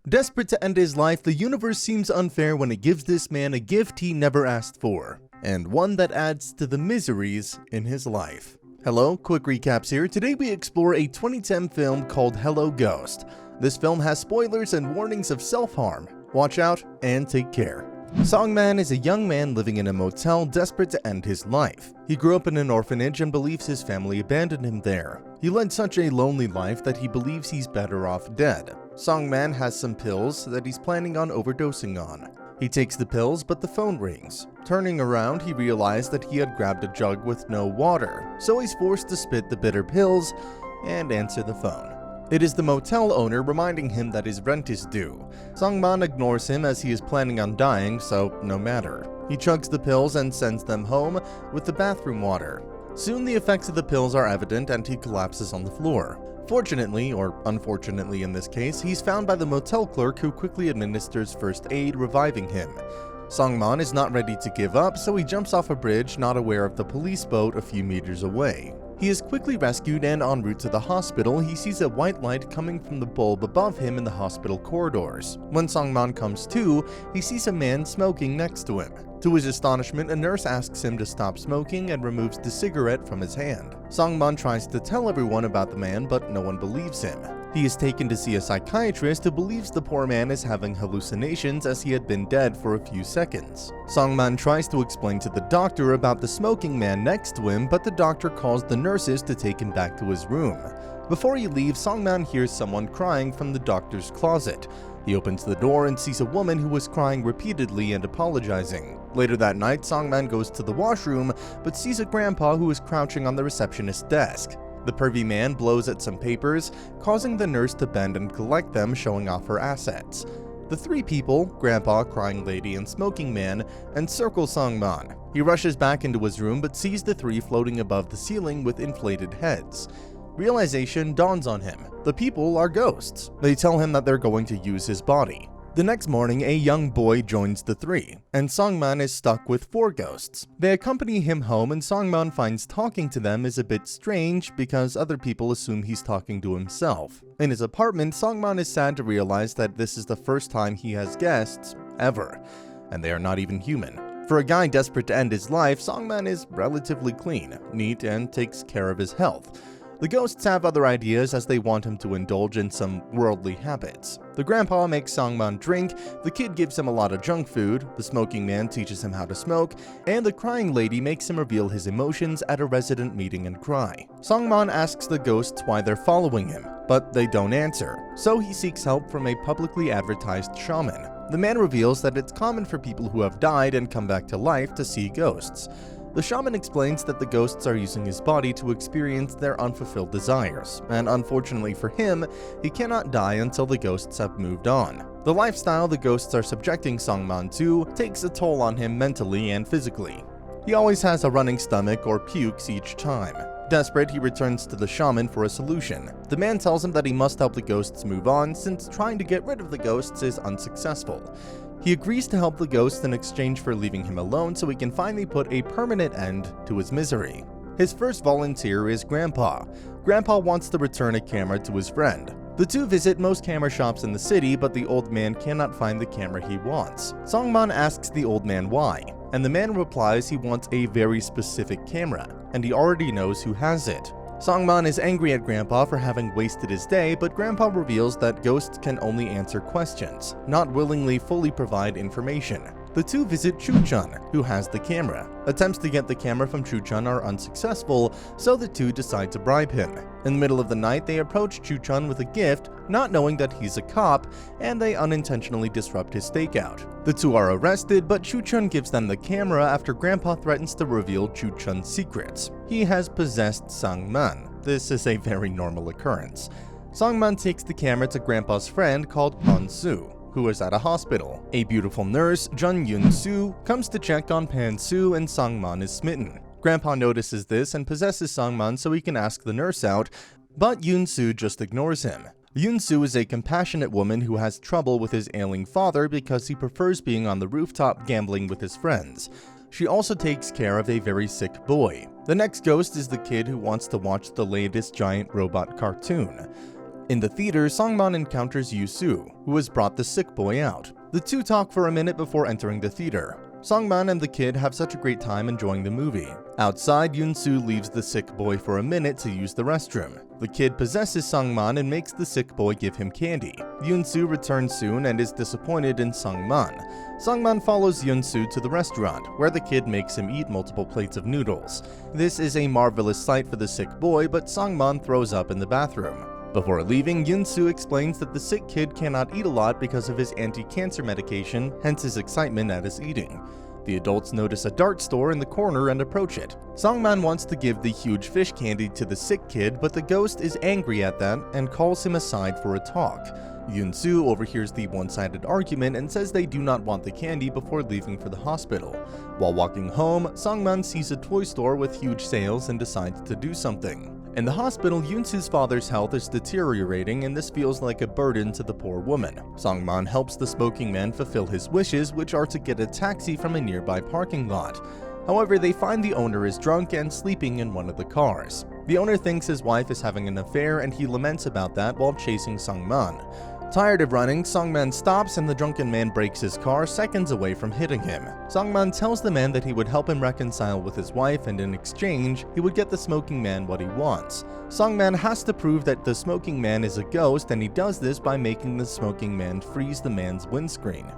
Desperate to end his life, the universe seems unfair when it gives this man a gift he never asked for, and one that adds to the miseries in his life. Hello, quick recaps here. Today we explore a 2010 film called Hello Ghost. This film has spoilers and warnings of self-harm. Watch out and take care. Songman is a young man living in a motel desperate to end his life. He grew up in an orphanage and believes his family abandoned him there. He led such a lonely life that he believes he's better off dead. Songman has some pills that he's planning on overdosing on. He takes the pills, but the phone rings. Turning around, he realized that he had grabbed a jug with no water, so he's forced to spit the bitter pills and answer the phone. It is the motel owner reminding him that his rent is due. Songman ignores him as he is planning on dying, so no matter. He chugs the pills and sends them home with the bathroom water. Soon the effects of the pills are evident and he collapses on the floor. Fortunately, or unfortunately in this case, he's found by the motel clerk who quickly administers first aid, reviving him. Songman is not ready to give up, so he jumps off a bridge, not aware of the police boat a few meters away. He is quickly rescued, and en route to the hospital, he sees a white light coming from the bulb above him in the hospital corridors. When Songman comes to, he sees a man smoking next to him. To his astonishment, a nurse asks him to stop smoking and removes the cigarette from his hand. Songman tries to tell everyone about the man, but no one believes him. He is taken to see a psychiatrist who believes the poor man is having hallucinations as he had been dead for a few seconds. Songman tries to explain to the doctor about the smoking man next to him, but the doctor calls the nurses to take him back to his room. Before he leaves, Songman hears someone crying from the doctor's closet. He opens the door and sees a woman who was crying repeatedly and apologizing. Later that night, Songman goes to the washroom, but sees a grandpa who is crouching on the receptionist's desk. The pervy man blows at some papers, causing the nurse to bend and collect them, showing off her assets. The three people, Grandpa, Crying Lady, and Smoking Man, encircle Songman. He rushes back into his room but sees the three floating above the ceiling with inflated heads. Realization dawns on him. The people are ghosts. They tell him that they're going to use his body. The next morning, a young boy joins the three, and Songman is stuck with four ghosts. They accompany him home, and Songman finds talking to them is a bit strange because other people assume he's talking to himself. In his apartment, Songman is sad to realize that this is the first time he has guests, ever, and they are not even human. For a guy desperate to end his life, Songman is relatively clean, neat, and takes care of his health. The ghosts have other ideas as they want him to indulge in some worldly habits. The grandpa makes Songman drink, the kid gives him a lot of junk food, the smoking man teaches him how to smoke, and the crying lady makes him reveal his emotions at a resident meeting and cry. Songman asks the ghosts why they're following him, but they don't answer, so he seeks help from a publicly advertised shaman. The man reveals that it's common for people who have died and come back to life to see ghosts. The shaman explains that the ghosts are using his body to experience their unfulfilled desires, and unfortunately for him, he cannot die until the ghosts have moved on. The lifestyle the ghosts are subjecting Songman to takes a toll on him mentally and physically. He always has a running stomach or pukes each time. Desperate, he returns to the shaman for a solution. The man tells him that he must help the ghosts move on since trying to get rid of the ghosts is unsuccessful. He agrees to help the ghosts in exchange for leaving him alone so he can finally put a permanent end to his misery. His first volunteer is Grandpa. Grandpa wants to return a camera to his friend. The two visit most camera shops in the city, but the old man cannot find the camera he wants. Songman asks the old man why, and the man replies he wants a very specific camera, and he already knows who has it. Songman is angry at Grandpa for having wasted his day, but Grandpa reveals that ghosts can only answer questions, not willingly fully provide information. The two visit Chu-chun, who has the camera. Attempts to get the camera from Chu-chun are unsuccessful, so the two decide to bribe him. In the middle of the night, they approach Chu-chun with a gift, not knowing that he's a cop, and they unintentionally disrupt his stakeout. The two are arrested, but Chu-chun gives them the camera after Grandpa threatens to reveal Chu-chun's secrets. He has possessed Songman. This is a very normal occurrence. Songman takes the camera to Grandpa's friend called Han-soo, who is at a hospital. A beautiful nurse, Jun Yun-soo, comes to check on Pan-soo, and Songman is smitten. Grandpa notices this and possesses Songman so he can ask the nurse out, but Yun-soo just ignores him. Yun-soo is a compassionate woman who has trouble with his ailing father because he prefers being on the rooftop gambling with his friends. She also takes care of a very sick boy. The next ghost is the kid who wants to watch the latest giant robot cartoon. In the theater, Sangman encounters Yu-soo, who has brought the sick boy out. The two talk for a minute before entering the theater. Sangman and the kid have such a great time enjoying the movie. Outside, Yun-soo leaves the sick boy for a minute to use the restroom. The kid possesses Sangman and makes the sick boy give him candy. Yun-soo returns soon and is disappointed in Sangman. Sangman follows Yun-soo to the restaurant, where the kid makes him eat multiple plates of noodles. This is a marvelous sight for the sick boy, but Sangman throws up in the bathroom. Before leaving, Yun-soo explains that the sick kid cannot eat a lot because of his anti-cancer medication, hence his excitement at his eating. The adults notice a dart store in the corner and approach it. Sangman wants to give the huge fish candy to the sick kid, but the ghost is angry at that and calls him aside for a talk. Yun-soo overhears the one-sided argument and says they do not want the candy before leaving for the hospital. While walking home, Sangman sees a toy store with huge sales and decides to do something. In the hospital, Yun-soo's father's health is deteriorating and this feels like a burden to the poor woman. Sangman helps the smoking man fulfill his wishes, which are to get a taxi from a nearby parking lot. However, they find the owner is drunk and sleeping in one of the cars. The owner thinks his wife is having an affair and he laments about that while chasing Sangman. Tired of running, Sangman stops and the drunken man breaks his car seconds away from hitting him. Sangman tells the man that he would help him reconcile with his wife and in exchange, he would get the smoking man what he wants. Sangman has to prove that the smoking man is a ghost and he does this by making the smoking man freeze the man's windscreen.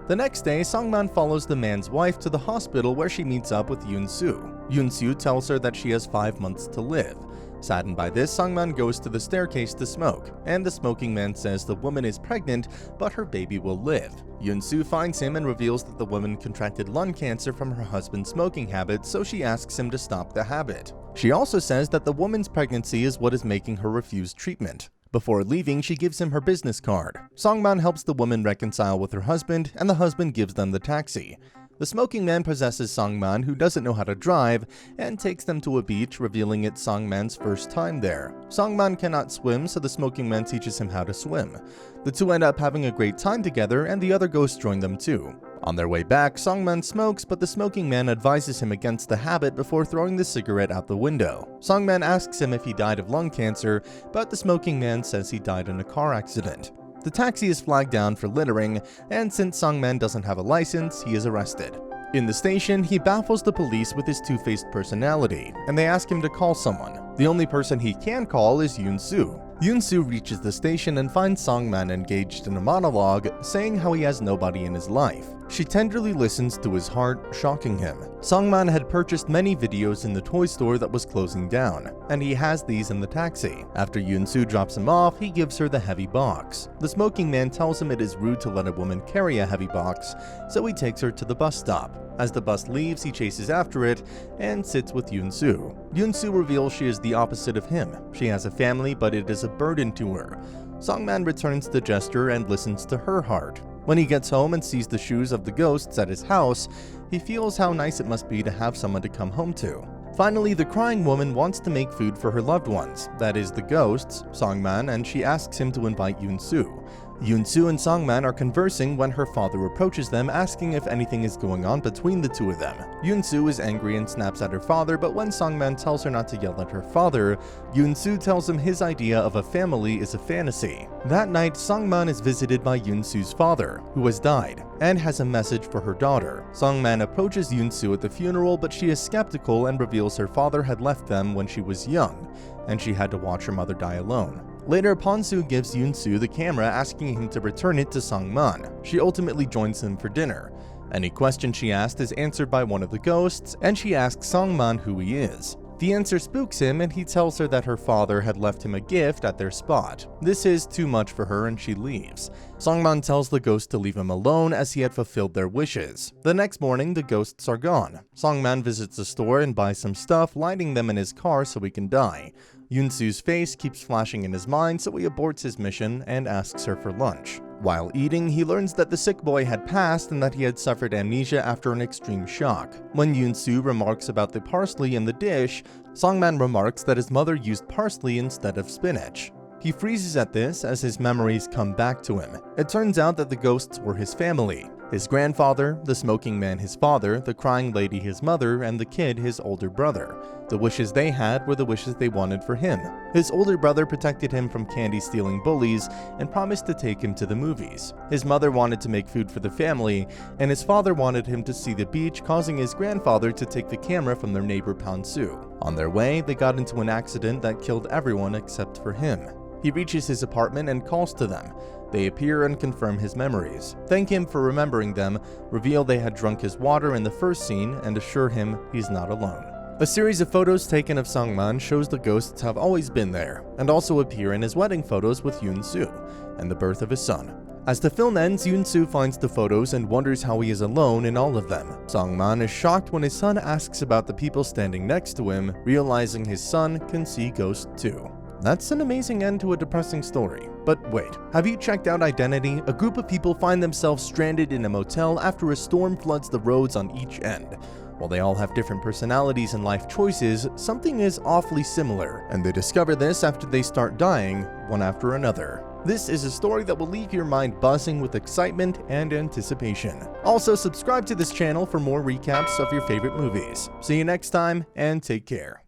The next day, Sangman follows the man's wife to the hospital where she meets up with Yun-soo. Yun-soo tells her that she has 5 months to live. Saddened by this, Sangman goes to the staircase to smoke, and the smoking man says the woman is pregnant, but her baby will live. Yun-soo finds him and reveals that the woman contracted lung cancer from her husband's smoking habit, so she asks him to stop the habit. She also says that the woman's pregnancy is what is making her refuse treatment. Before leaving, she gives him her business card. Sangman helps the woman reconcile with her husband, and the husband gives them the taxi. The smoking man possesses Sangman, who doesn't know how to drive, and takes them to a beach, revealing it's Sangman's first time there. Sangman cannot swim, so the smoking man teaches him how to swim. The two end up having a great time together, and the other ghosts join them too. On their way back, Sangman smokes, but the smoking man advises him against the habit before throwing the cigarette out the window. Sangman asks him if he died of lung cancer, but the smoking man says he died in a car accident. The taxi is flagged down for littering, and since Sangman doesn't have a license, he is arrested. In the station, he baffles the police with his two-faced personality, and they ask him to call someone. The only person he can call is Yun-soo. Yun-soo reaches the station and finds Sangman engaged in a monologue, saying how he has nobody in his life. She tenderly listens to his heart, shocking him. Sangman had purchased many videos in the toy store that was closing down, and he has these in the taxi. After Yun-soo drops him off, he gives her the heavy box. The smoking man tells him it is rude to let a woman carry a heavy box, so he takes her to the bus stop. As the bus leaves, he chases after it and sits with Yun-soo. Yun-soo reveals she is the opposite of him. She has a family, but it is a burden to her. Sangman returns the gesture and listens to her heart. When he gets home and sees the shoes of the ghosts at his house, he feels how nice it must be to have someone to come home to. Finally, the crying woman wants to make food for her loved ones, that is the ghosts, Sangman, and she asks him to invite Yun-soo. Yun-soo and Sangman are conversing when her father approaches them, asking if anything is going on between the two of them. Yun-soo is angry and snaps at her father, but when Sangman tells her not to yell at her father, Yun-soo tells him his idea of a family is a fantasy. That night, Sangman is visited by Yun-soo's father, who has died, and has a message for her daughter. Sangman approaches Yun-soo at the funeral, but she is skeptical and reveals her father had left them when she was young, and she had to watch her mother die alone. Later, Ponsu gives Yun-soo the camera, asking him to return it to Sangman. She ultimately joins him for dinner. Any question she asked is answered by one of the ghosts, and she asks Sangman who he is. The answer spooks him, and he tells her that her father had left him a gift at their spot. This is too much for her, and she leaves. Sangman tells the ghost to leave him alone as he had fulfilled their wishes. The next morning, the ghosts are gone. Sangman visits the store and buys some stuff, lighting them in his car so he can die. Yun-soo's face keeps flashing in his mind, so he aborts his mission and asks her for lunch. While eating, he learns that the sick boy had passed and that he had suffered amnesia after an extreme shock. When Yun-soo remarks about the parsley in the dish, Sangman remarks that his mother used parsley instead of spinach. He freezes at this as his memories come back to him. It turns out that the ghosts were his family. His grandfather, the smoking man his father, the crying lady his mother, and the kid his older brother. The wishes they had were the wishes they wanted for him. His older brother protected him from candy-stealing bullies and promised to take him to the movies. His mother wanted to make food for the family, and his father wanted him to see the beach, causing his grandfather to take the camera from their neighbor Pansu. On their way, they got into an accident that killed everyone except for him. He reaches his apartment and calls to them. They appear and confirm his memories, thank him for remembering them, reveal they had drunk his water in the first scene, and assure him he's not alone. A series of photos taken of Sangman shows the ghosts have always been there, and also appear in his wedding photos with Yoon-soo, and the birth of his son. As the film ends, Yoon-soo finds the photos and wonders how he is alone in all of them. Sangman is shocked when his son asks about the people standing next to him, realizing his son can see ghosts too. That's an amazing end to a depressing story. But wait, have you checked out Identity? A group of people find themselves stranded in a motel after a storm floods the roads on each end. While they all have different personalities and life choices, something is awfully similar, and they discover this after they start dying, one after another. This is a story that will leave your mind buzzing with excitement and anticipation. Also, subscribe to this channel for more recaps of your favorite movies. See you next time, and take care.